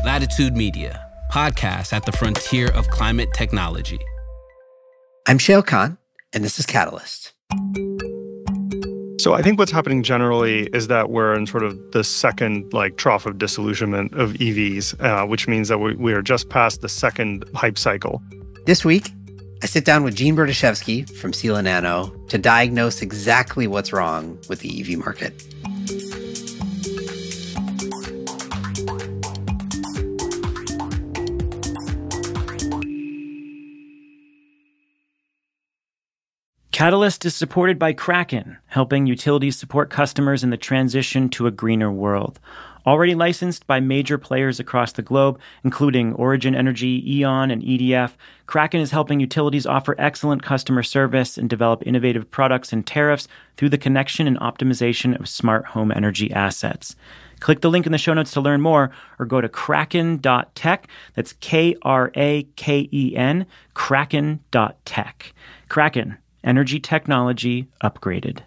Latitude Media, podcast at the frontier of climate technology. I'm Shail Khan, and this is Catalyst. So I think what's happening generally is that we're in sort of the second trough of disillusionment of EVs, which means that we are just past the second hype cycle. This week, I sit down with Gene Berdyshevsky from Sila Nano to diagnose exactly what's wrong with the EV market. Catalyst is supported by Kraken, helping utilities support customers in the transition to a greener world. Already licensed by major players across the globe, including Origin Energy, E.ON, and EDF, Kraken is helping utilities offer excellent customer service and develop innovative products and tariffs through the connection and optimization of smart home energy assets. Click the link in the show notes to learn more, or go to kraken.tech. That's Kraken, kraken.tech. Kraken. Energy technology upgraded.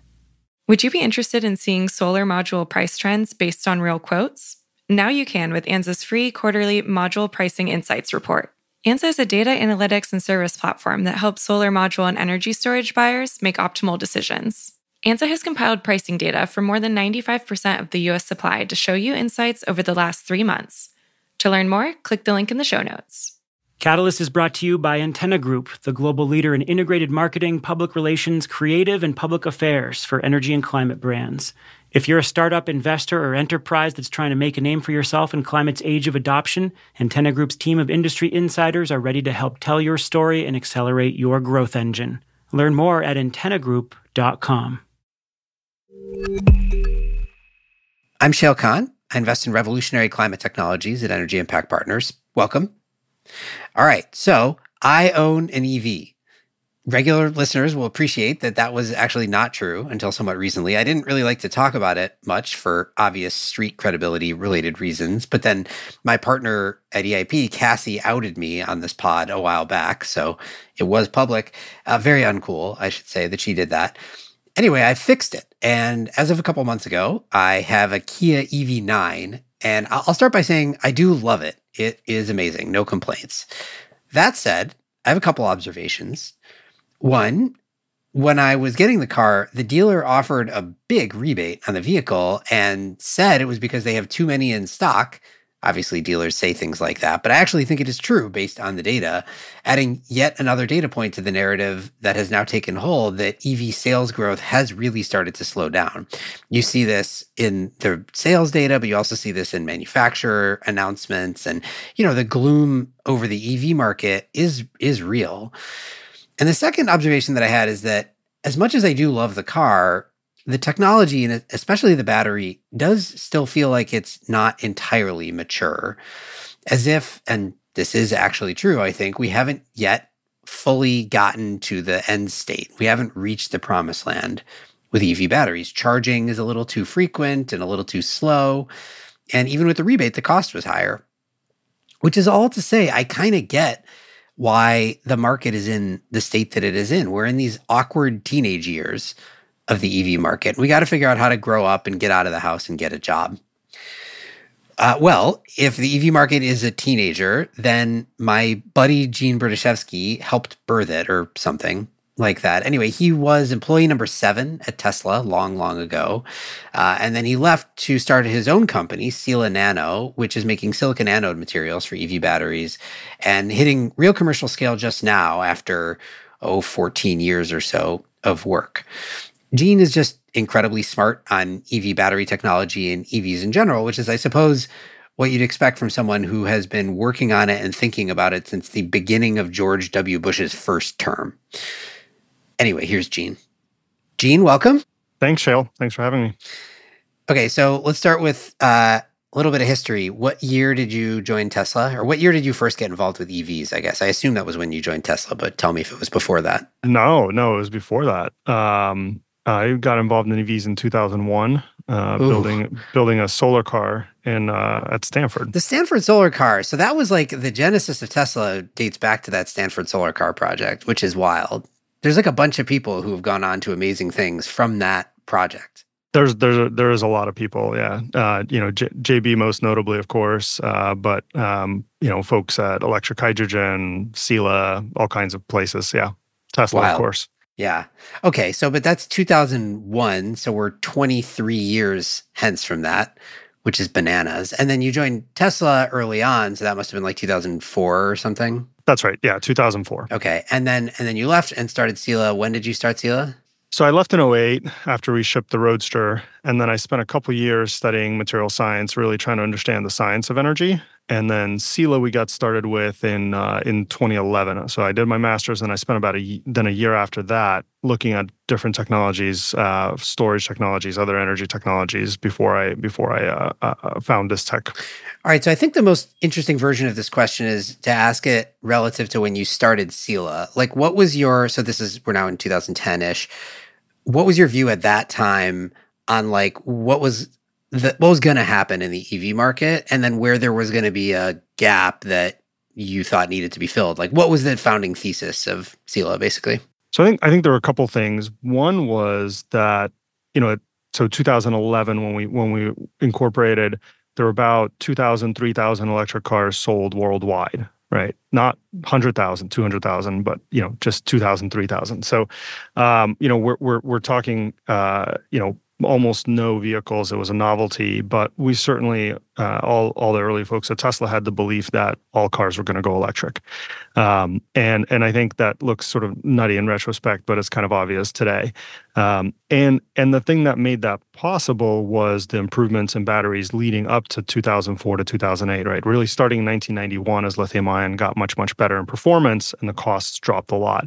Would you be interested in seeing solar module price trends based on real quotes? Now you can with Anza's free quarterly Module Pricing Insights report. Anza is a data analytics and service platform that helps solar module and energy storage buyers make optimal decisions. Anza has compiled pricing data for more than 95% of the U.S. supply to show you insights over the last 3 months. To learn more, click the link in the show notes. Catalyst is brought to you by Antenna Group, the global leader in integrated marketing, public relations, creative, and public affairs for energy and climate brands. If you're a startup, investor, or enterprise that's trying to make a name for yourself in climate's age of adoption, Antenna Group's team of industry insiders are ready to help tell your story and accelerate your growth engine. Learn more at antennagroup.com. I'm Shail Khan. I invest in revolutionary climate technologies at Energy Impact Partners. Welcome. All right, so I own an EV. Regular listeners will appreciate that that was actually not true until somewhat recently. I didn't really like to talk about it much for obvious street credibility related reasons, but then my partner at EIP, Cassie, outed me on this pod a while back, so it was public. Very uncool, I should say, that she did that. Anyway, I fixed it, and as of a couple months ago, I have a Kia EV9, and I'll start by saying I do love it. It is amazing. No complaints. That said, I have a couple observations. One, when I was getting the car, the dealer offered a big rebate on the vehicle and said it was because they have too many in stock. Obviously, dealers say things like that, but I actually think it is true based on the data, adding yet another data point to the narrative that has now taken hold that EV sales growth has really started to slow down. You see this in the sales data, but you also see this in manufacturer announcements. And, the gloom over the EV market is real. And the second observation that I had is that as much as I do love the car, the technology, and especially the battery, does still feel like it's not entirely mature. As if, and this is actually true, I think, we haven't yet fully gotten to the end state. We haven't reached the promised land with EV batteries. Charging is a little too frequent and a little too slow. And even with the rebate, the cost was higher. Which is all to say, I kind of get why the market is in the state that it is in. We're in these awkward teenage years of the EV market. We got to figure out how to grow up and get out of the house and get a job. Well, if the EV market is a teenager, then my buddy Gene Berdyshevsky helped birth it or something like that. Anyway, he was employee number 7 at Tesla long ago. And then he left to start his own company, Sila Nano, which is making silicon anode materials for EV batteries and hitting real commercial scale just now after, 14 years or so of work. Gene is just incredibly smart on EV battery technology and EVs in general, which is, I suppose, what you'd expect from someone who has been working on it and thinking about it since the beginning of George W. Bush's first term. Anyway, here's Gene. Gene, welcome. Thanks, Shail. Thanks for having me. Okay, so let's start with a little bit of history. What year did you join Tesla? Or what year did you first get involved with EVs, I guess? I assume that was when you joined Tesla, but tell me if it was before that. No, it was before that. I got involved in EVs in 2001, building a solar car at Stanford. The Stanford solar car. So that was like the genesis of Tesla dates back to that Stanford solar car project, which is wild. There's like a bunch of people who have gone on to amazing things from that project. There is a lot of people, yeah. JB most notably, of course, but folks at Electric Hydrogen, Sila, all kinds of places, yeah. Tesla, of Wild. course. Yeah. Okay. So, but that's 2001. So we're 23 years hence from that, which is bananas. And then you joined Tesla early on. So that must have been like 2004 or something. That's right. Yeah. 2004. Okay. And then you left and started Sila. When did you start Sila? So I left in 2008 after we shipped the Roadster. And then I spent a couple years studying material science, really trying to understand the science of energy. And then Sila we got started with in 2011. So I did my master's, and I spent about a year after that looking at different technologies, storage technologies, other energy technologies before I found this tech. All right. So I think the most interesting version of this question is to ask it relative to when you started Sila. Like, what was we're now in 2010-ish. What was your view at that time on like what was going to happen in the EV market, and then where there was going to be a gap that you thought needed to be filled? Like, what was the founding thesis of Sila, basically? So I think there were a couple things. One was that, so 2011 when we incorporated, there were about 2,000, 3,000 electric cars sold worldwide, right? Not 100,000, 200,000, but just 2,000, 3,000. So, we're talking, almost no vehicles. It was a novelty, but we certainly, all the early folks at Tesla had the belief that all cars were going to go electric. And I think that looks sort of nutty in retrospect, but it's kind of obvious today. And the thing that made that possible was the improvements in batteries leading up to 2004 to 2008, right? Really starting in 1991 as lithium ion got much, much better in performance and the costs dropped a lot.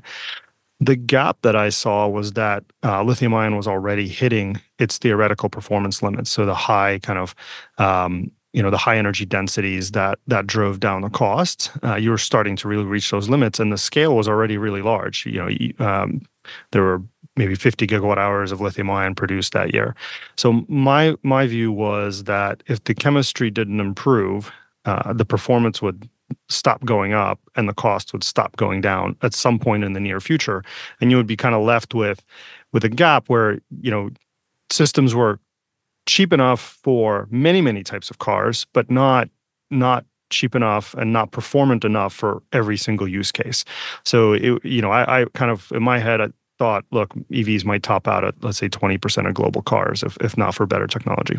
The gap that I saw was that lithium ion was already hitting its theoretical performance limits. So the high kind of, the high energy densities that drove down the cost, you were starting to really reach those limits, and the scale was already really large. There were maybe 50 gigawatt hours of lithium ion produced that year. So my view was that if the chemistry didn't improve, the performance would stop going up and the cost would stop going down at some point in the near future, and you would be kind of left with a gap where systems were cheap enough for many, many types of cars, but not cheap enough and not performant enough for every single use case. So I kind of in my head I thought, look, EVs might top out at, let's say, 20% of global cars if not for better technology.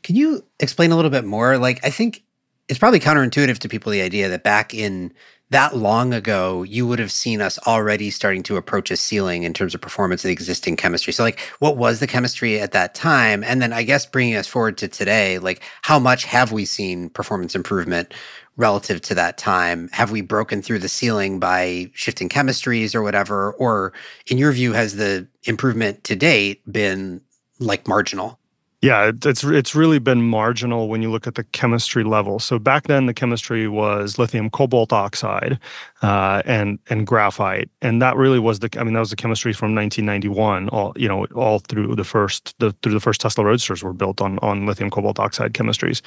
Can you explain a little bit more? Like, I think it's probably counterintuitive to people, the idea that back in that long ago, you would have seen us already starting to approach a ceiling in terms of performance of the existing chemistry. So like, what was the chemistry at that time? And then I guess bringing us forward to today, like how much have we seen performance improvement relative to that time? Have we broken through the ceiling by shifting chemistries or whatever? Or in your view, has the improvement to date been like marginal? Yeah, it's really been marginal when you look at the chemistry level. So back then, the chemistry was lithium cobalt oxide and graphite, and that really was that was the chemistry from 1991. All through the first Tesla Roadsters were built on lithium cobalt oxide chemistries,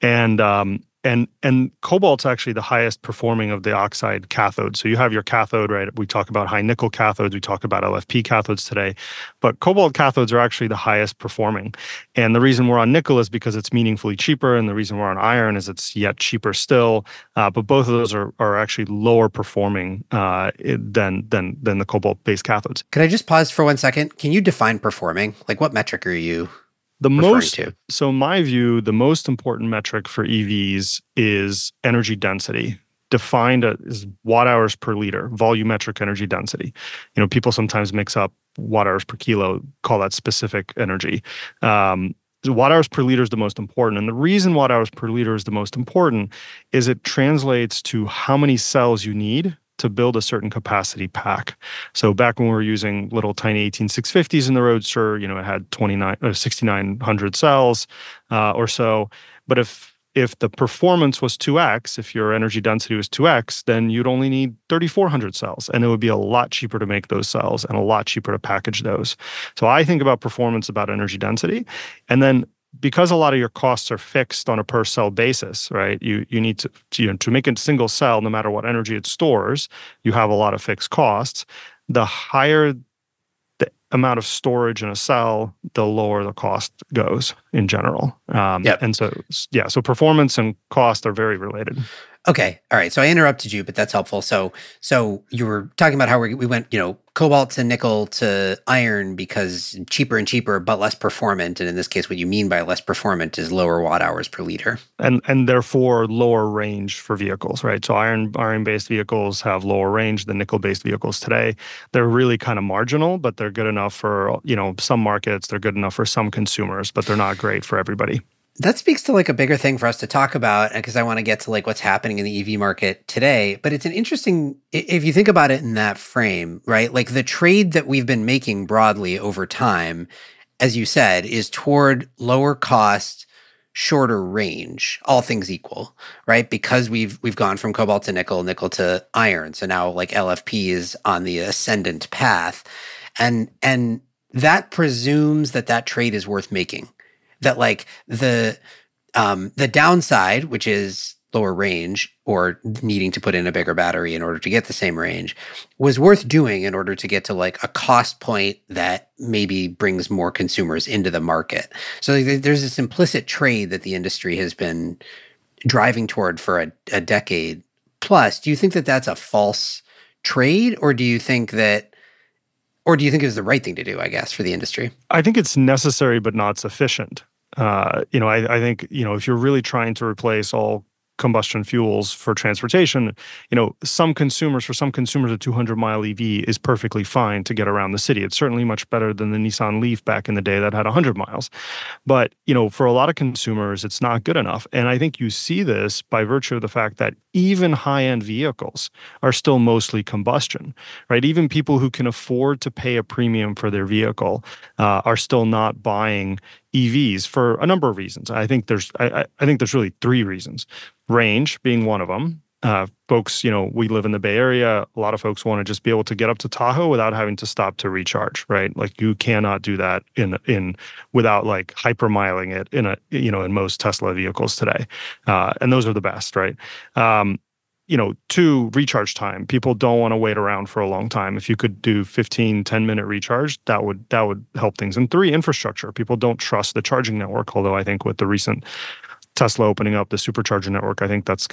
and cobalt's actually the highest performing of the oxide cathodes. So you have your cathode, right? We talk about high nickel cathodes. We talk about LFP cathodes today. But cobalt cathodes are actually the highest performing. And the reason we're on nickel is because it's meaningfully cheaper. And the reason we're on iron is it's yet cheaper still. But both of those are actually lower performing than the cobalt-based cathodes. Can I just pause for 1 second? Can you define performing? Like, what metric are you So my view, the most important metric for EVs is energy density, defined as watt hours per liter, volumetric energy density. People sometimes mix up watt hours per kilo, call that specific energy. Watt hours per liter is the most important. And the reason watt hours per liter is the most important is it translates to how many cells you need to build a certain capacity pack. So back when we were using little tiny 18650s in the Roadster, it had 6,900 cells or so. But if the performance was 2x, if your energy density was 2x, then you'd only need 3,400 cells. And it would be a lot cheaper to make those cells and a lot cheaper to package those. So I think about performance, about energy density. And then because a lot of your costs are fixed on a per cell basis, right? You need to make a single cell, no matter what energy it stores, you have a lot of fixed costs. The higher amount of storage in a cell, the lower the cost goes in general. Yep. And so, yeah, so performance and cost are very related. Okay. All right. So I interrupted you, but that's helpful. So you were talking about how we went, cobalt to nickel to iron because cheaper and cheaper, but less performant. And in this case, what you mean by less performant is lower watt hours per liter. And therefore lower range for vehicles, right? So iron-based vehicles have lower range than nickel-based vehicles today. They're really kind of marginal, but they're good enough for, some markets. They're good enough for some consumers, but they're not great for everybody. That speaks to like a bigger thing for us to talk about, because I want to get to like what's happening in the EV market today. But it's an interesting, if you think about it in that frame, right? Like the trade that we've been making broadly over time, as you said, is toward lower cost, shorter range, all things equal, right? Because we've gone from cobalt to nickel to iron. So now like LFP is on the ascendant path. And that presumes that trade is worth making. That like the downside, which is lower range or needing to put in a bigger battery in order to get the same range, was worth doing in order to get to like a cost point that maybe brings more consumers into the market. So like, there's this implicit trade that the industry has been driving toward for a decade plus. Do you think that that's a false trade, or do you think it was the right thing to do, I guess, for the industry? I think it's necessary but not sufficient. I think, if you're really trying to replace all combustion fuels for transportation, for some consumers, a 200-mile EV is perfectly fine to get around the city. It's certainly much better than the Nissan Leaf back in the day that had 100 miles. But, for a lot of consumers, it's not good enough. And I think you see this by virtue of the fact that even high-end vehicles are still mostly combustion, right? Even people who can afford to pay a premium for their vehicle are still not buying EVs for a number of reasons. I think there's really three reasons. Range being one of them. Folks, we live in the Bay Area. A lot of folks want to just be able to get up to Tahoe without having to stop to recharge, right? Like you cannot do that in without like hypermiling it in most Tesla vehicles today. And those are the best, right? Two, recharge time. People don't want to wait around for a long time. If you could do 10-minute recharge, that would help things. And three, infrastructure. People don't trust the charging network, although I think with the recent Tesla opening up the supercharger network, I think that's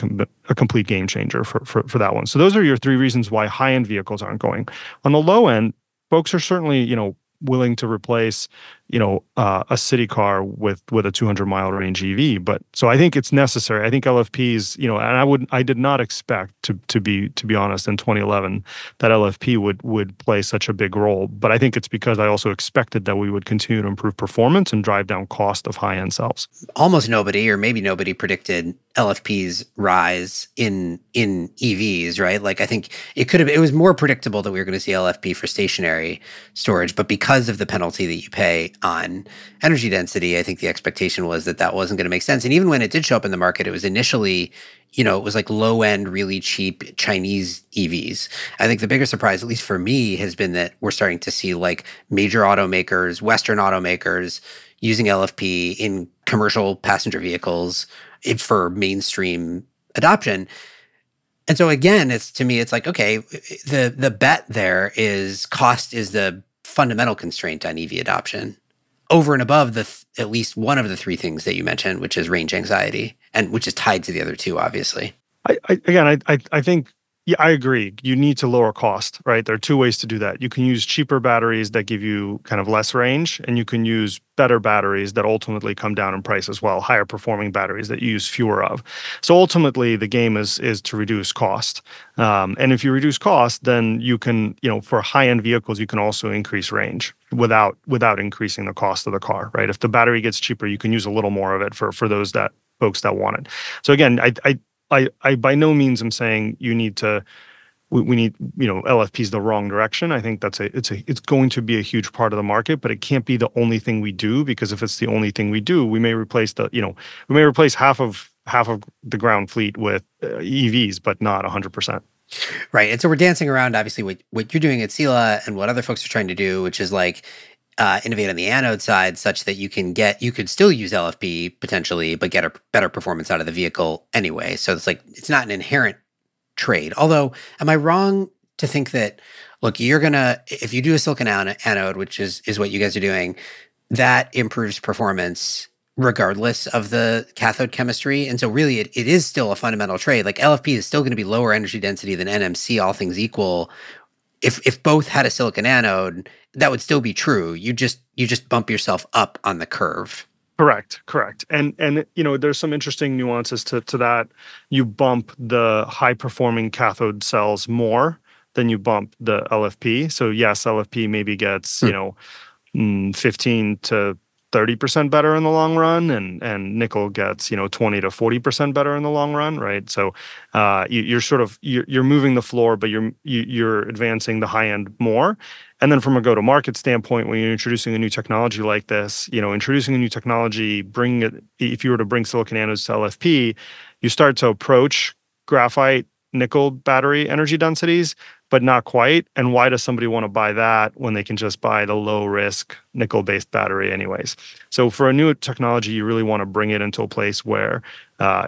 a complete game changer for that one. So those are your three reasons why high-end vehicles aren't going. On the low end, folks are certainly, willing to replace, a city car with a 200-mile range EV. But so I think it's necessary. I think LFPs, and I did not expect to be honest in 2011 that LFP would play such a big role. But I think it's because I also expected that we would continue to improve performance and drive down cost of high-end cells. Almost nobody, or maybe nobody, predicted LFP's rise in EVs, right? Like I think it was more predictable that we were going to see LFP for stationary storage, but because of the penalty that you pay on energy density, I think the expectation was that wasn't going to make sense. And even when it did show up in the market, it was initially, it was like low end, really cheap Chinese EVs. I think the bigger surprise, at least for me, has been that we're starting to see like major automakers, Western automakers, using LFP in commercial passenger vehicles for mainstream adoption. And so again, to me, it's like, okay, the bet there is cost is the fundamental constraint on EV adoption, over and above at least one of the three things that you mentioned, which is range anxiety, and which is tied to the other two, obviously. I think, yeah, I agree. You need to lower cost, right? There are two ways to do that. You can use cheaper batteries that give you kind of less range, and you can use better batteries that ultimately come down in price as well, higher performing batteries that you use fewer of. So ultimately, the game is to reduce cost. And if you reduce cost, then you can, for high-end vehicles, you can also increase range without increasing the cost of the car, right? If the battery gets cheaper, you can use a little more of it for those folks that want it. So again, I by no means am saying we need LFP's the wrong direction. I think it's going to be a huge part of the market, but it can't be the only thing we do, because if it's the only thing we do, we may replace half of the ground fleet with EVs, but not 100%. Right. And so we're dancing around obviously what you're doing at Sila and what other folks are trying to do, which is like innovate on the anode side such that you could still use LFP potentially, but get a better performance out of the vehicle anyway. So it's like, it's not an inherent trade. Although, am I wrong to think that, look, if you do a silicon anode, which is what you guys are doing, that improves performance regardless of the cathode chemistry. And so really it is still a fundamental trade. Like LFP is still going to be lower energy density than NMC, all things equal. If both had a silicon anode, that would still be true. You just bump yourself up on the curve. Correct. And there's some interesting nuances to that. You bump the high performing cathode cells more than you bump the LFP. So yes, LFP maybe gets 15 to 30% better in the long run, and nickel gets 20 to 40% better in the long run, right? So you're moving the floor, but you're advancing the high end more. And then from a go-to-market standpoint, when you're introducing a new technology like this, introducing a new technology, if you were to bring silicon anodes to LFP, you start to approach graphite nickel battery energy densities, but not quite. And why does somebody want to buy that when they can just buy the low-risk nickel-based battery anyways? So for a new technology, you really want to bring it into a place where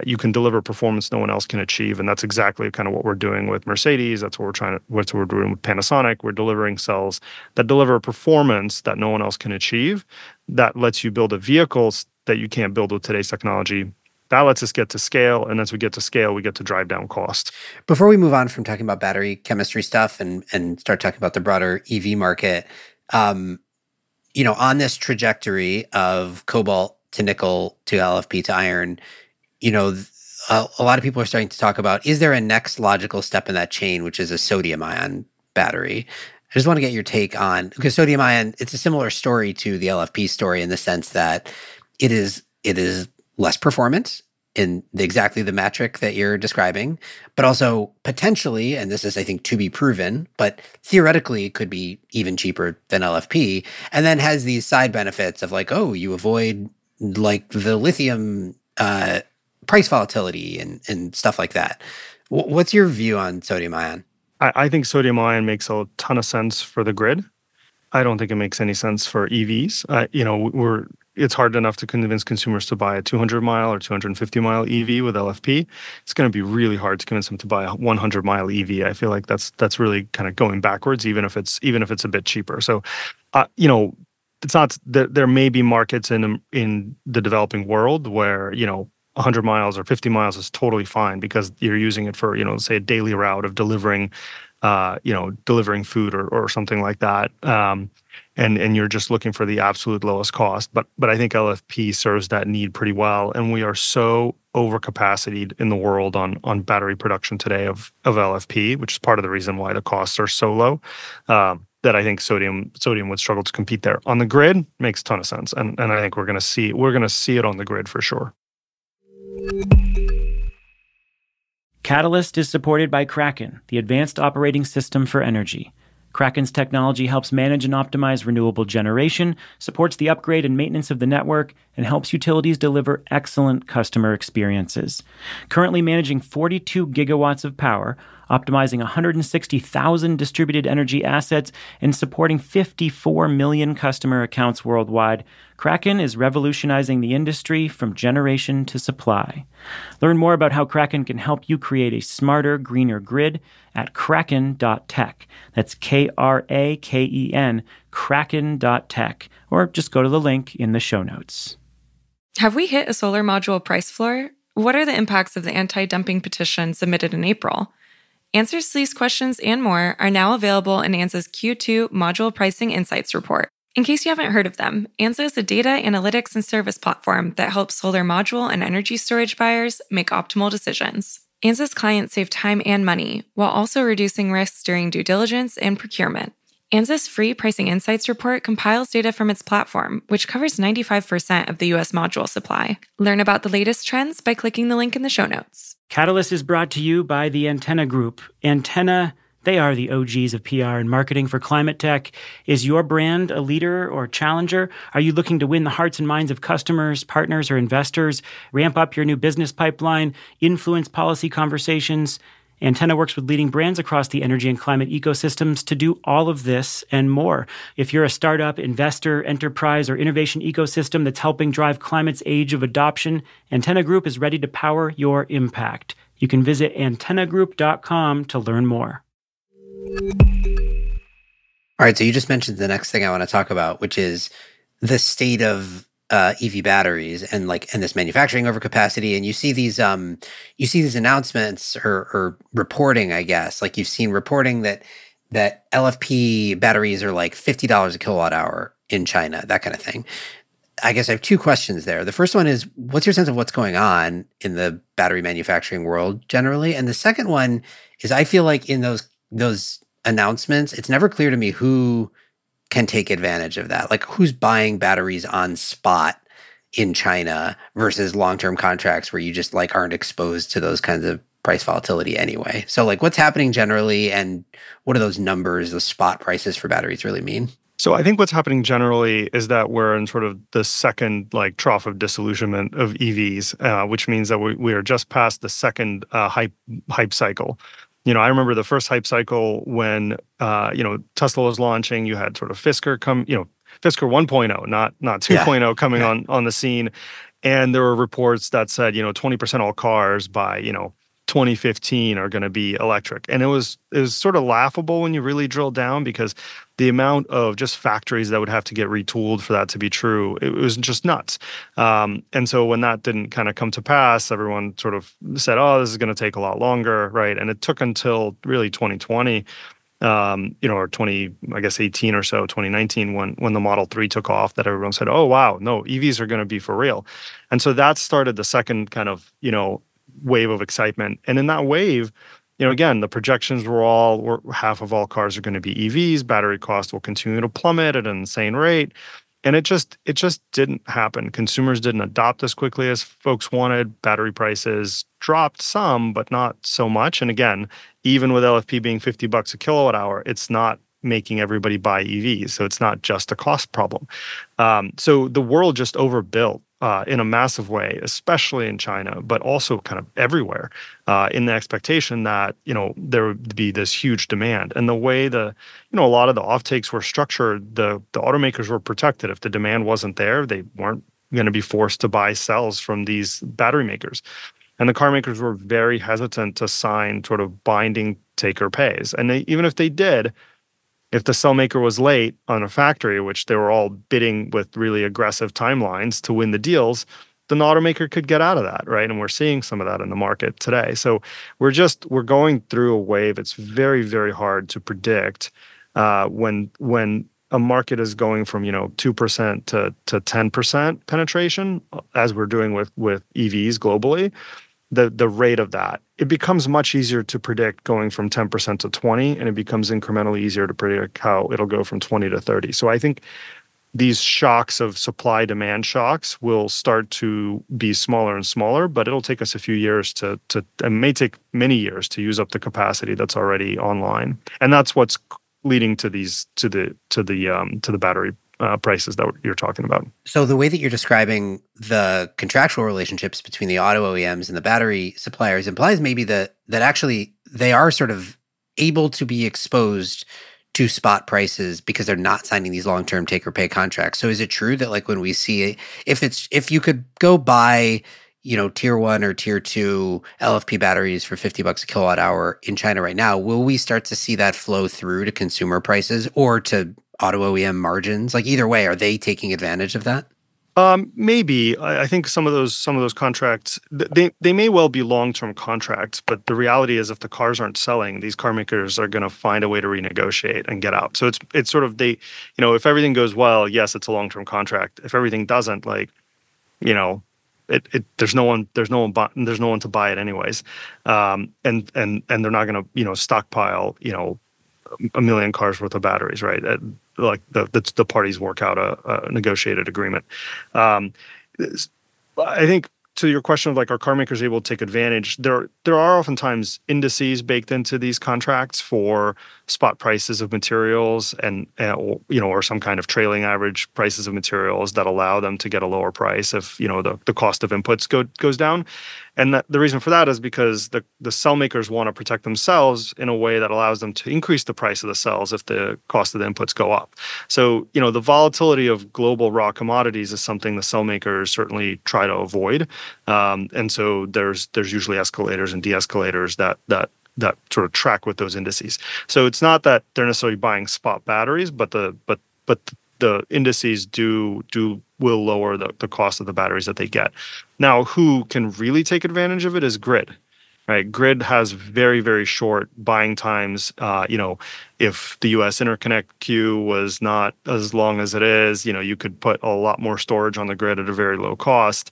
you can deliver performance no one else can achieve. And that's exactly kind of what we're doing with Mercedes. That's what we're doing with Panasonic. We're delivering cells that deliver performance that no one else can achieve. That lets you build a vehicle that you can't build with today's technology. That lets us get to scale, and as we get to scale, we get to drive down cost. Before we move on from talking about battery chemistry stuff and start talking about the broader EV market, on this trajectory of cobalt to nickel to LFP to iron, a lot of people are starting to talk about, is there a next logical step in that chain, which is a sodium-ion battery? I just want to get your take on, because sodium-ion, it's a similar story to the LFP story in the sense that it is less performant in exactly the metric that you're describing, but also potentially, and this is, I think, to be proven, but theoretically could be even cheaper than LFP, and then has these side benefits of you avoid the lithium price volatility and stuff like that. What's your view on sodium ion? I think sodium ion makes a ton of sense for the grid. I don't think it makes any sense for EVs. It's hard enough to convince consumers to buy a 200-mile or 250-mile EV with LFP. It's going to be really hard to convince them to buy a 100-mile EV. I feel like that's really kind of going backwards, even if it's a bit cheaper. So, it's not. There may be markets in the developing world where 100 miles or 50 miles is totally fine because you're using it for say a daily route of delivering food or something like that. And you're just looking for the absolute lowest cost. But I think LFP serves that need pretty well. And we are so overcapacity in the world on battery production today of LFP, which is part of the reason why the costs are so low, that I think sodium would struggle to compete there. On the grid, makes a ton of sense. And I think we're gonna see it on the grid for sure. Catalyst is supported by Kraken, the advanced operating system for energy. Kraken's technology helps manage and optimize renewable generation, supports the upgrade and maintenance of the network, and helps utilities deliver excellent customer experiences. Currently managing 42 gigawatts of power, optimizing 160,000 distributed energy assets, and supporting 54 million customer accounts worldwide, Kraken is revolutionizing the industry from generation to supply. Learn more about how Kraken can help you create a smarter, greener grid at kraken.tech. That's Kraken, kraken.tech. Or just go to the link in the show notes. Have we hit a solar module price floor? What are the impacts of the anti-dumping petition submitted in April? Answers to these questions and more are now available in ANSA's Q2 Module Pricing Insights Report. In case you haven't heard of them, ANSA is a data analytics and service platform that helps solar module and energy storage buyers make optimal decisions. ANSA's clients save time and money, while also reducing risks during due diligence and procurement. ANSA's free Pricing Insights Report compiles data from its platform, which covers 95% of the U.S. module supply. Learn about the latest trends by clicking the link in the show notes. Catalyst is brought to you by the Antenna Group. Antenna, they are the OGs of PR and marketing for climate tech. Is your brand a leader or challenger? Are you looking to win the hearts and minds of customers, partners, or investors, ramp up your new business pipeline, influence policy conversations? Antenna works with leading brands across the energy and climate ecosystems to do all of this and more. If you're a startup, investor, enterprise, or innovation ecosystem that's helping drive climate's age of adoption, Antenna Group is ready to power your impact. You can visit antennagroup.com to learn more. All right, so you just mentioned the next thing I want to talk about, which is the state of EV batteries and this manufacturing overcapacity. And you see these announcements or reporting, I guess, like you've seen reporting that LFP batteries are like $50 a kilowatt hour in China, that kind of thing. I guess I have two questions there. The first one is, what's your sense of what's going on in the battery manufacturing world generally? And the second one is, I feel like in those announcements, it's never clear to me who can take advantage of that. Like, who's buying batteries on spot in China versus long-term contracts where you just like aren't exposed to those kinds of price volatility anyway. So like, what's happening generally, and what do those numbers, the spot prices for batteries really mean? So I think what's happening generally is that we're in sort of the second like trough of disillusionment of EVs, which means that we are just past the second hype cycle. I remember the first hype cycle when Tesla was launching. You had sort of Fisker Fisker 1.0, not 2.0 coming on the scene, and there were reports that said 20% all cars by 2015 are going to be electric. And it was sort of laughable when you really drill down, because the amount of just factories that would have to get retooled for that to be true, it was just nuts. And so when that didn't kind of come to pass, everyone sort of said, oh, this is going to take a lot longer, right? And it took until really 2020, or 18 or so, 2019, when the Model 3 took off, that everyone said, oh, wow, no, EVs are going to be for real. And so that started the second kind of, wave of excitement. And in that wave, again, the projections were half of all cars are going to be EVs. Battery costs will continue to plummet at an insane rate. And it just didn't happen. Consumers didn't adopt as quickly as folks wanted. Battery prices dropped some, but not so much. And again, even with LFP being $50 a kilowatt hour, it's not making everybody buy EVs. So it's not just a cost problem. So the world just overbuilt in a massive way, especially in China, but also kind of everywhere, in the expectation that, there would be this huge demand. And the way a lot of the offtakes were structured, the automakers were protected. If the demand wasn't there, they weren't going to be forced to buy cells from these battery makers. And the car makers were very hesitant to sign sort of binding take or pays. And even if they did, if the cell maker was late on a factory, which they were all bidding with really aggressive timelines to win the deals, then the automaker could get out of that, right? And we're seeing some of that in the market today. So we're going through a wave. It's very, very hard to predict when a market is going from 2% to 10% penetration, as we're doing with EVs globally. The rate of that, it becomes much easier to predict going from 10% to 20%, and it becomes incrementally easier to predict how it'll go from 20 to 30. So I think these shocks of supply demand shocks will start to be smaller and smaller, but it'll take us a few years it may take many years to use up the capacity that's already online. And that's what's leading to the battery prices that you're talking about. So the way that you're describing the contractual relationships between the auto OEMs and the battery suppliers implies maybe that actually they are sort of able to be exposed to spot prices because they're not signing these long-term take or pay contracts. So is it true that like when we see if you could go buy tier 1 or tier 2 LFP batteries for $50 a kilowatt hour in China right now, will we start to see that flow through to consumer prices or to auto OEM margins? Like either way, are they taking advantage of that? Maybe. I think some of those contracts, they may well be long-term contracts, but the reality is if the cars aren't selling, these car makers are going to find a way to renegotiate and get out. So it's sort of if everything goes well, yes, it's a long-term contract. If everything doesn't, there's no one to buy it anyways, and they're not going to stockpile 1 million cars worth of batteries, right? The parties work out a negotiated agreement. I think to your question of are car makers able to take advantage, there are oftentimes indices baked into these contracts for spot prices of materials and or some kind of trailing average prices of materials that allow them to get a lower price if the cost of inputs goes down. And the reason for that is because the cell makers want to protect themselves in a way that allows them to increase the price of the cells if the cost of the inputs go up. So, the volatility of global raw commodities is something the cell makers certainly try to avoid. And so there's usually escalators and de-escalators that sort of track with those indices. So it's not that they're necessarily buying spot batteries, but the indices will lower the cost of the batteries that they get. Now, who can really take advantage of it is grid. Right, grid has very, very short buying times. If the U.S. interconnect queue was not as long as it is, you could put a lot more storage on the grid at a very low cost.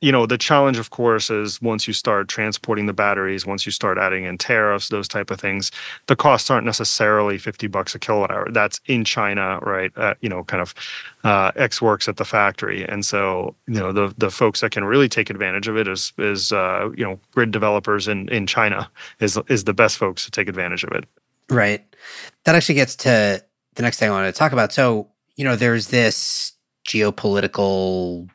The challenge, of course, is once you start transporting the batteries, once you start adding in tariffs, those type of things, the costs aren't necessarily $50 a kilowatt hour. That's in China, right? X works at the factory, and so the folks that can really take advantage of it is grid developers in China is the best folks to take advantage of it. Right. That actually gets to the next thing I wanted to talk about. So there's this geopolitical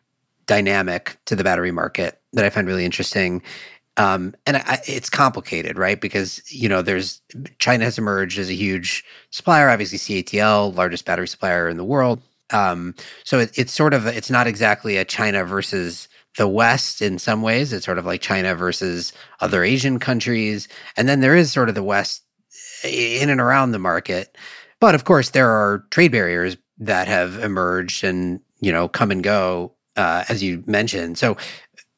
dynamic to the battery market that I find really interesting. It's complicated, right? Because, China has emerged as a huge supplier, obviously CATL, largest battery supplier in the world. So it's not exactly a China versus the West in some ways. It's sort of like China versus other Asian countries. And then there is sort of the West in and around the market. But of course, there are trade barriers that have emerged and, come and go, as you mentioned. So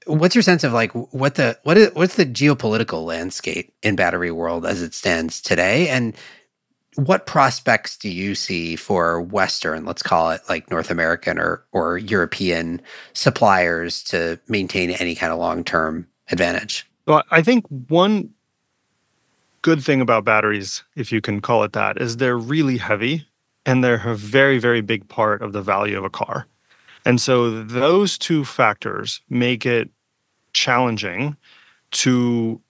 what's your sense of what's the geopolitical landscape in battery world as it stands today? And what prospects do you see for Western, let's call it like North American or European suppliers to maintain any kind of long-term advantage? Well, I think one good thing about batteries, if you can call it that, is they're really heavy and they're a very, very big part of the value of a car. And so those two factors make it challenging to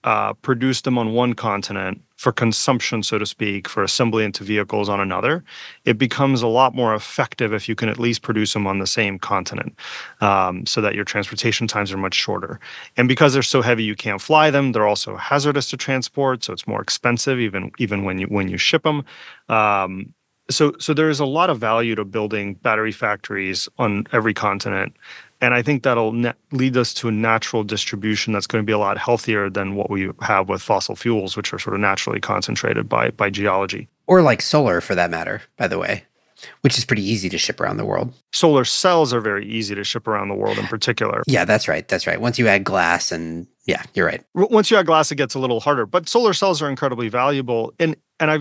produce them on one continent for consumption, so to speak, for assembly into vehicles on another. It becomes a lot more effective if you can at least produce them on the same continent, so that your transportation times are much shorter. And because they're so heavy, you can't fly them. They're also hazardous to transport, so it's more expensive even when you ship them. So there is a lot of value to building battery factories on every continent. And I think that'll lead us to a natural distribution that's going to be a lot healthier than what we have with fossil fuels, which are sort of naturally concentrated by geology. Or like solar, for that matter, by the way, which is pretty easy to ship around the world. Solar cells are very easy to ship around the world in particular. Yeah, that's right. Once you add glass yeah, you're right. Once you add glass, it gets a little harder. But solar cells are incredibly valuable. And I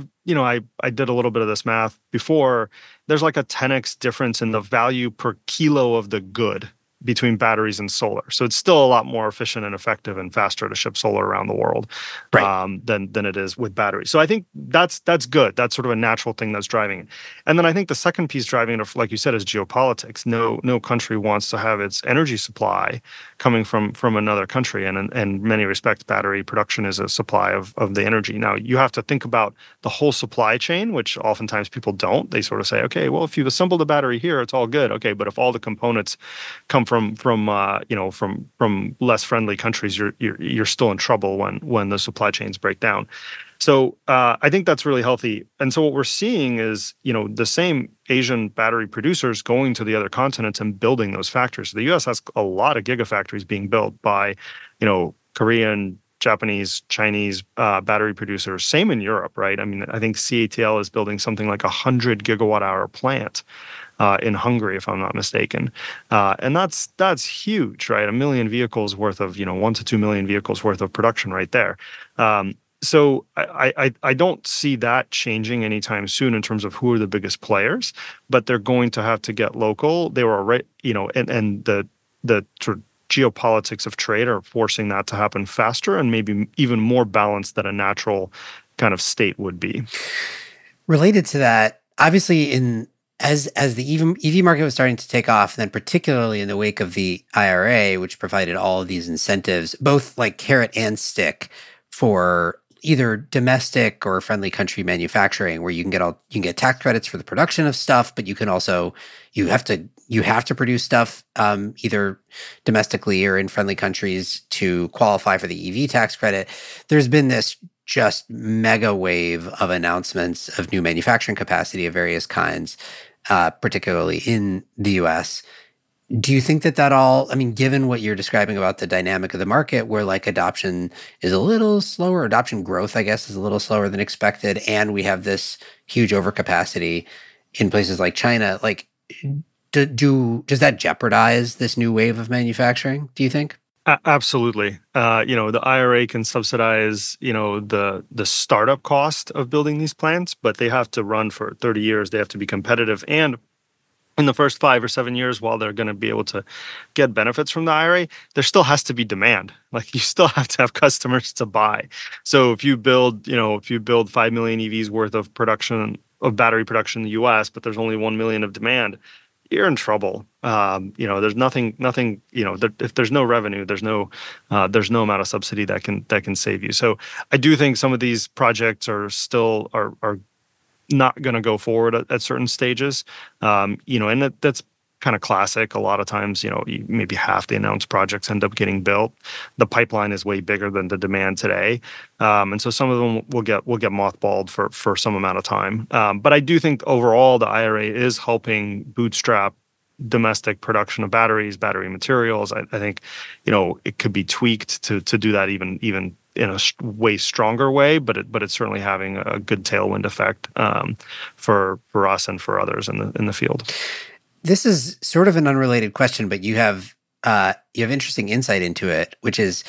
did a little bit of this math before. There's like a 10x difference in the value per kilo of the good between batteries and solar. So it's still a lot more efficient and effective and faster to ship solar around the world, right, than it is with batteries. So I think that's good. That's sort of a natural thing that's driving it. And then I think the second piece driving it, like you said, is geopolitics. No country wants to have its energy supply coming from another country. And in many respects, battery production is a supply of the energy. Now, you have to think about the whole supply chain, which oftentimes people don't. They sort of say, okay, well, if you've assembled a battery here, it's all good. Okay, but if all the components come from less friendly countries, you're still in trouble when the supply chains break down. So I think that's really healthy. And so what we're seeing is the same Asian battery producers going to the other continents and building those factories. The U.S. has a lot of gigafactories being built by Korean, Japanese, Chinese battery producers. Same in Europe, right? I mean, I think CATL is building something like 100 gigawatt hour plant in Hungary, if I'm not mistaken. And that's huge, right? 1 million vehicles worth of, 1 to 2 million vehicles worth of production right there. So I don't see that changing anytime soon in terms of who are the biggest players, but they're going to have to get local. They were already, and the sort of geopolitics of trade are forcing that to happen faster and maybe even more balanced than a natural kind of state would be. Related to that, obviously as the EV market was starting to take off, and then particularly in the wake of the IRA, which provided all of these incentives, both like carrot and stick for either domestic or friendly country manufacturing, where you can get tax credits for the production of stuff, but you can also you have to produce stuff either domestically or in friendly countries to qualify for the EV tax credit. There's been this just mega wave of announcements of new manufacturing capacity of various kinds, particularly in the US. Do you think that all, I mean, given what you're describing about the dynamic of the market, where like adoption is a little slower, adoption growth, I guess, is a little slower than expected, and we have this huge overcapacity in places like China, like, does that jeopardize this new wave of manufacturing, do you think? Absolutely. The IRA can subsidize, the startup cost of building these plants, but they have to run for 30 years. They have to be competitive. And in the first 5 or 7 years, while they're going to be able to get benefits from the IRA, there still has to be demand. Like you still have to have customers to buy. So if you build 5 million EVs worth of production of battery production in the US, but there's only 1 million of demand, you're in trouble. There's nothing. If there's no revenue, there's no amount of subsidy that can save you. So I do think some of these projects are still are not going to go forward at certain stages. And that's kind of classic. A lot of times, maybe half the announced projects end up getting built. The pipeline is way bigger than the demand today, and so some of them will get mothballed for some amount of time. But I do think overall the IRA is helping bootstrap domestic production of batteries, battery materials. I think it could be tweaked to do that even in a way stronger way, but it's certainly having a good tailwind effect for us and for others in the field. This is sort of an unrelated question, but you have interesting insight into it, which is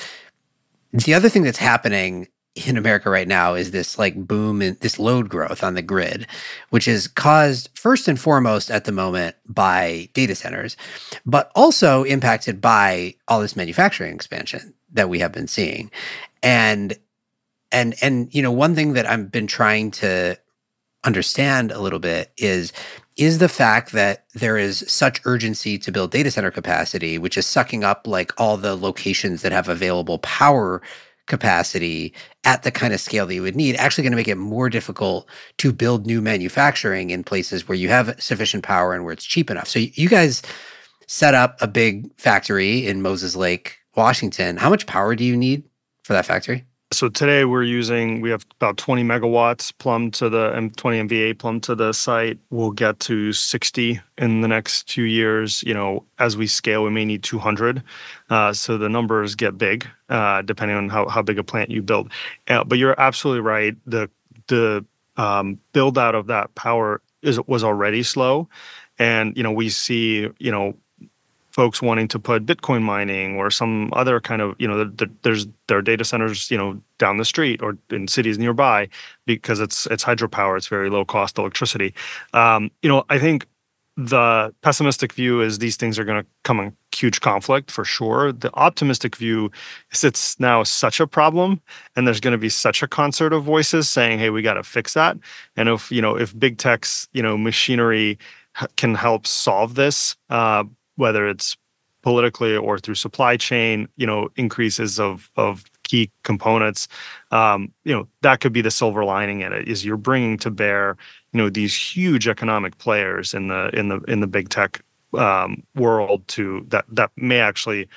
the other thing that's happening in America right now is this like boom in this load growth on the grid, which is caused first and foremost at the moment by data centers, but also impacted by all this manufacturing expansion that we have been seeing. And one thing that I've been trying to understand a little bit is the fact that there is such urgency to build data center capacity, which is sucking up like all the locations that have available power capacity at the kind of scale that you would need, actually going to make it more difficult to build new manufacturing in places where you have sufficient power and where it's cheap enough. So you guys set up a big factory in Moses Lake, Washington. How much power do you need for that factory? So today we have about 20 megawatts plumbed to the 20 MVA plumbed to the site. We'll get to 60 in the next 2 years. As we scale, we may need 200. So the numbers get big, depending on how big a plant you build. But you're absolutely right. The build out of that power was already slow. And, we see, folks wanting to put Bitcoin mining or some other kind of, there are data centers, down the street or in cities nearby because it's hydropower. It's very low cost electricity. I think the pessimistic view is these things are going to come in huge conflict for sure. The optimistic view is it's now such a problem and there's going to be such a concert of voices saying, hey, we got to fix that. And if big tech's, machinery can help solve this, whether it's politically or through supply chain, increases of key components, that could be the silver lining in it. Is you're bringing to bear, these huge economic players in the big tech world that may actually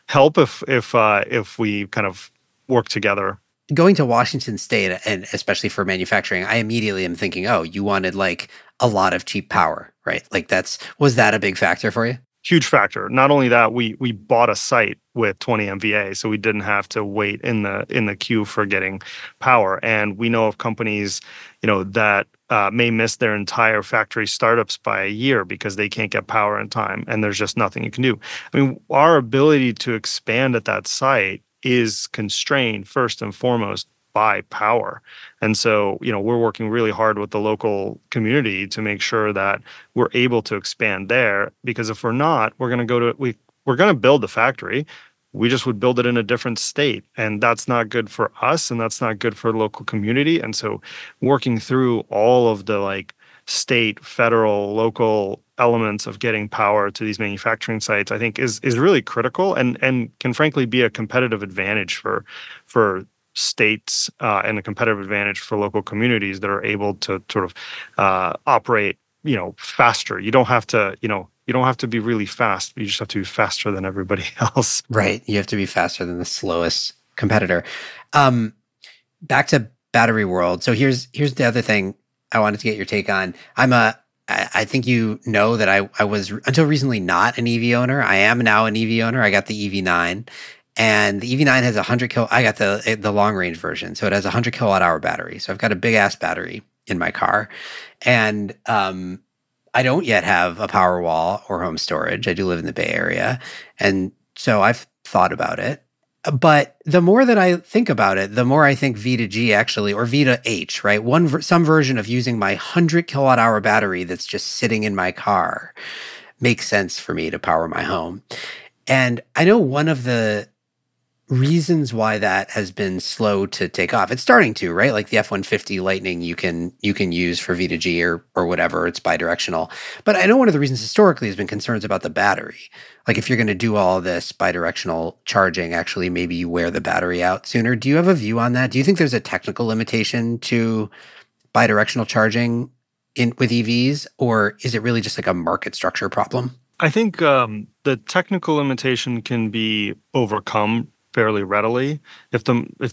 help if we kind of work together. Going to Washington State, and especially for manufacturing, I immediately am thinking, oh, you wanted like a lot of cheap power, right? Like was that a big factor for you? Huge factor. Not only that, we bought a site with 20 MVA, so we didn't have to wait in the queue for getting power. And we know of companies, that may miss their entire factory startups by a year because they can't get power in time, and there's just nothing you can do. I mean, our ability to expand at that site is constrained first and foremost by power. And so, we're working really hard with the local community to make sure that we're able to expand there, because if we're not, we're going to build the factory. We just would build it in a different state, and that's not good for us, and that's not good for the local community. And so working through all of the state, federal, local elements of getting power to these manufacturing sites, I think is really critical and can frankly be a competitive advantage for states and a competitive advantage for local communities that are able to sort of operate, faster. You don't have to be really fast. You just have to be faster than everybody else. Right. You have to be faster than the slowest competitor. Back to battery world. So here's the other thing I wanted to get your take on. I'm a I think you know that I was until recently not an EV owner. I am now an EV owner. I got the EV9, and the EV9 has 100 kilowatt. I got the long range version, so it has a 100 kilowatt hour battery. So I've got a big ass battery in my car, and I don't yet have a power wall or home storage. I do live in the Bay Area, and so I've thought about it. But the more that I think about it, the more I think V to G actually, or V to H, right? Some version of using my 100 kilowatt hour battery that's just sitting in my car makes sense for me to power my home. And I know one of the reasons why that has been slow to take off. It's starting to, right? Like the F-150 Lightning you can use for V to G or whatever. It's bidirectional. But I know one of the reasons historically has been concerns about the battery. Like if you're going to do all this bidirectional charging, actually maybe you wear the battery out sooner. Do you have a view on that? Do you think there's a technical limitation to bidirectional charging with EVs, or is it really just like a market structure problem? I think the technical limitation can be overcome fairly readily if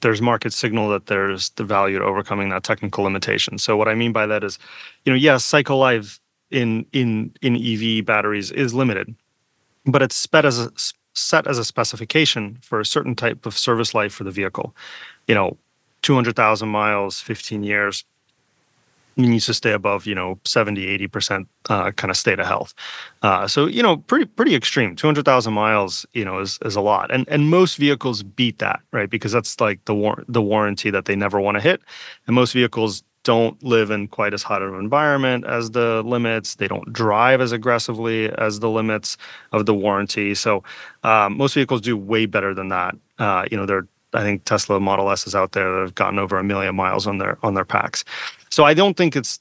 there's market signal that there's the value to overcoming that technical limitation. So what I mean by that is, yes, cycle life in EV batteries is limited, but it's set as a specification for a certain type of service life for the vehicle. 200,000 miles, 15 years. It needs to stay above, 70, 80% kind of state of health. So, pretty extreme. 200,000 miles, is a lot. And most vehicles beat that, right? Because that's like the warranty that they never want to hit. And most vehicles don't live in quite as hot of an environment as the limits. They don't drive as aggressively as the limits of the warranty. So most vehicles do way better than that. I think Tesla Model S is out there that have gotten over 1 million miles on their packs. So I don't think it's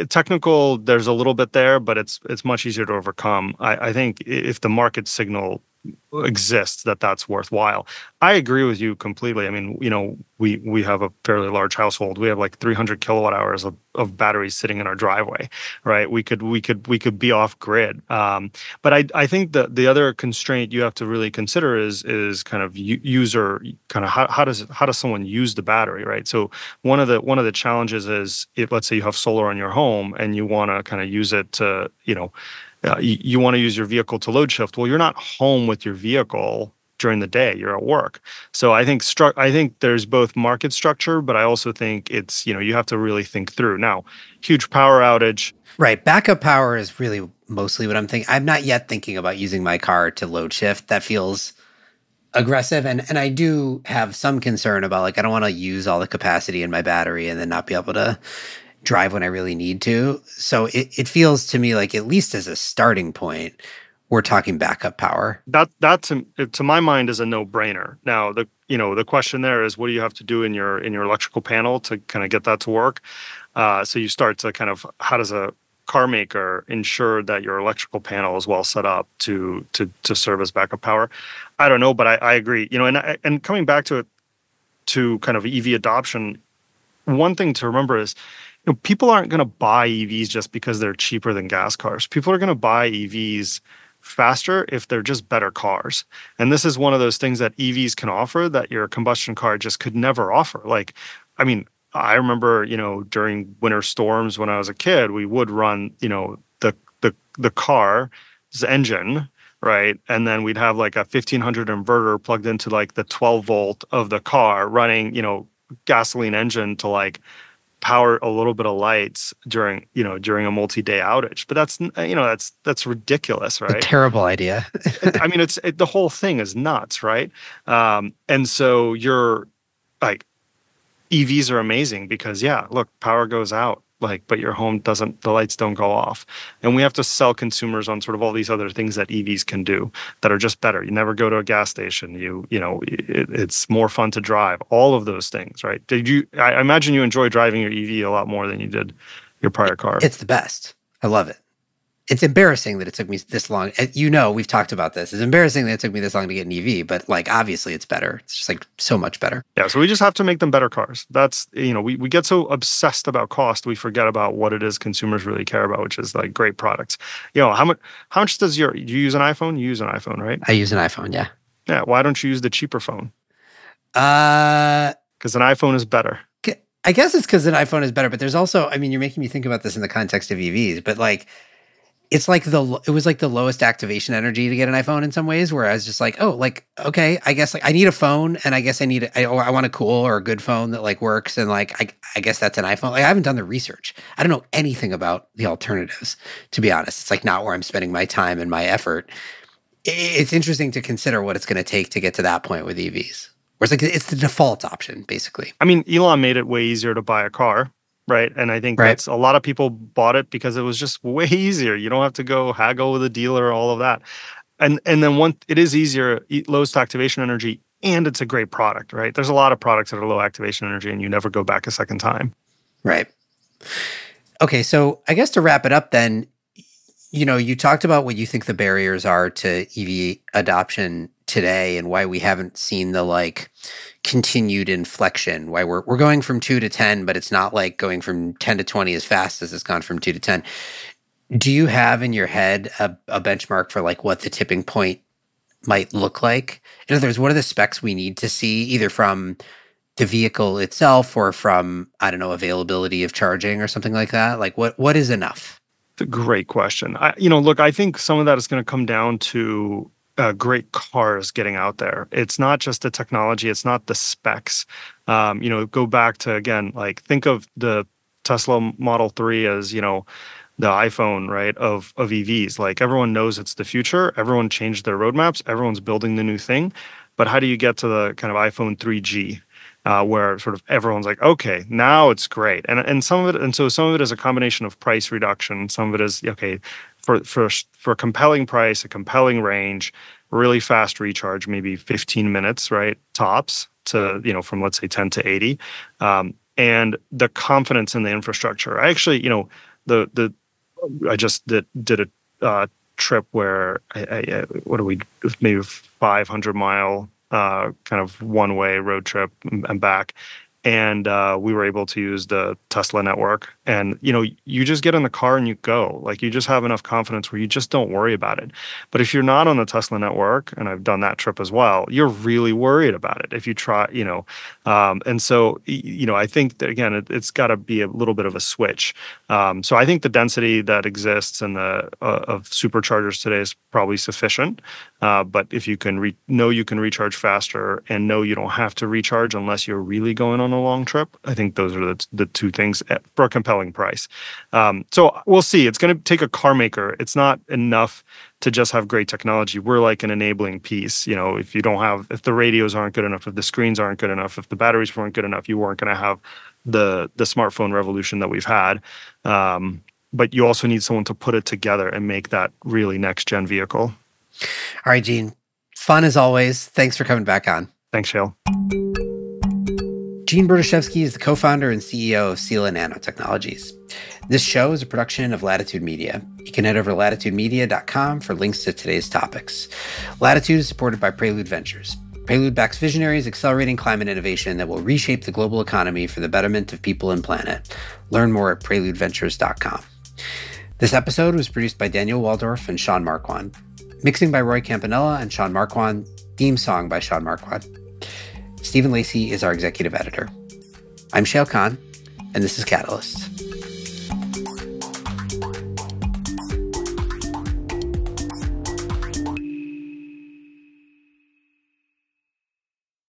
technical. There's a little bit there, but it's much easier to overcome. I think if the market signal exists, that's worthwhile. I agree with you completely. I mean, we have a fairly large household. We have like 300 kilowatt hours of batteries sitting in our driveway, right? We could be off grid. But I think the other constraint you have to really consider is kind of user, kind of how does someone use the battery, right? So one of the challenges is if, let's say you have solar on your home and you want to kind of use it to, you want to use your vehicle to load shift. Well, you're not home with your vehicle during the day. You're at work. So I think there's both market structure, but I also think it's, you have to really think through. Now, huge power outage. Right. Backup power is really mostly what I'm thinking. I'm not yet thinking about using my car to load shift. That feels aggressive. And I do have some concern about, like, I don't want to use all the capacity in my battery and then not be able to drive when I really need to. So it feels to me like, at least as a starting point, we're talking backup power. That to my mind is a no-brainer. Now the question there is, what do you have to do in your electrical panel to kind of get that to work? So you start to kind of, how does a car maker ensure that your electrical panel is well set up to serve as backup power? I don't know, but I agree. And coming back to kind of EV adoption, one thing to remember is, people aren't going to buy EVs just because they're cheaper than gas cars. People are going to buy EVs faster if they're just better cars. And this is one of those things that EVs can offer that your combustion car just could never offer. Like, I mean, I remember, during winter storms when I was a kid, we would run, the car's engine, right? And then we'd have like a 1500 inverter plugged into like the 12 volt of the car running, gasoline engine to like power a little bit of lights during a multi-day outage. But that's ridiculous, right? A terrible idea. I mean, the whole thing is nuts, right? And so you're like, EVs are amazing because, yeah, look, power goes out, but your home the lights don't go off. And we have to sell consumers on sort of all these other things that EVs can do that are just better. You never go to a gas station. It's more fun to drive. All of those things, right? I imagine you enjoy driving your EV a lot more than you did your prior car. It's the best. I love it. It's embarrassing that it took me this long. We've talked about this. It's embarrassing that it took me this long to get an EV, but obviously it's better. It's just so much better. Yeah. So we just have to make them better cars. That's, we get so obsessed about cost, we forget about what it is consumers really care about, which is like great products. How much does you use an iPhone? You use an iPhone, right? I use an iPhone. Yeah. Yeah. Why don't you use the cheaper phone? Because an iPhone is better. I guess it's because an iPhone is better, but there's also, I mean, you're making me think about this in the context of EVs, but like, it was like the lowest activation energy to get an iPhone in some ways, where I was just like, oh, like, okay, I guess like I need a phone, and I guess I want a cool or a good phone that like works, and like I guess that's an iPhone. Like I haven't done the research. I don't know anything about the alternatives, to be honest. It's like not where I'm spending my time and my effort. It's interesting to consider what it's going to take to get to that point with EVs. Where it's like it's the default option, basically. I mean, Elon made it way easier to buy a car. Right. And I think that's a lot of people bought it because it was just way easier. You don't have to go haggle with a dealer, all of that. And then it is easier, lowest activation energy, and it's a great product, right? There's a lot of products that are low activation energy and you never go back a second time. Right. Okay. So I guess to wrap it up then, you talked about what you think the barriers are to EV adoption today and why we haven't seen the like continued inflection, why we're going from 2 to 10, but it's not like going from 10 to 20 as fast as it's gone from 2 to 10. Do you have in your head a benchmark for like what the tipping point might look like? In other words, what are the specs we need to see either from the vehicle itself or from, I don't know, availability of charging or something like that? Like what is enough? It's a great question. Look, I think some of that is going to come down to great cars getting out there. It's not just the technology. It's not the specs. Go back to, again, like think of the Tesla Model 3 as, the iPhone, right, of EVs. Like everyone knows it's the future. Everyone changed their roadmaps. Everyone's building the new thing. But how do you get to the kind of iPhone 3G? Where sort of everyone's like, okay, now it's great, and some of it is a combination of price reduction. Some of it is okay for a compelling price, a compelling range, really fast recharge, maybe 15 minutes, right, tops to from let's say 10 to 80, and the confidence in the infrastructure. I actually I just did a trip where maybe 500-mile. Kind of one-way road trip and back. And we were able to use the Tesla network. And, you just get in the car and you go. Like, you just have enough confidence where you just don't worry about it. But if you're not on the Tesla network, and I've done that trip as well, you're really worried about it if you try, And so, I think that, again, it's got to be a little bit of a switch. So I think the density that exists in of superchargers today is probably sufficient. But if you can know you can recharge faster and know you don't have to recharge unless you're really going on a long trip, I think those are the two things for a compelling price. So we'll see. It's going to take a car maker. It's not enough to just have great technology. We're like an enabling piece. If the radios aren't good enough, if the screens aren't good enough, if the batteries weren't good enough, you weren't going to have the smartphone revolution that we've had. But you also need someone to put it together and make that really next gen vehicle. All right, Gene. Fun as always. Thanks for coming back on. Thanks, Shale. Gene Berdyshevsky is the co-founder and CEO of Sila Nanotechnologies. This show is a production of Latitude Media. You can head over to latitudemedia.com for links to today's topics. Latitude is supported by Prelude Ventures. Prelude backs visionaries accelerating climate innovation that will reshape the global economy for the betterment of people and planet. Learn more at preludeventures.com. This episode was produced by Daniel Waldorf and Sean Marquand. Mixing by Roy Campanella and Sean Marquand. Theme song by Sean Marquand. Stephen Lacey is our executive editor. I'm Shale Khan, and this is Catalyst.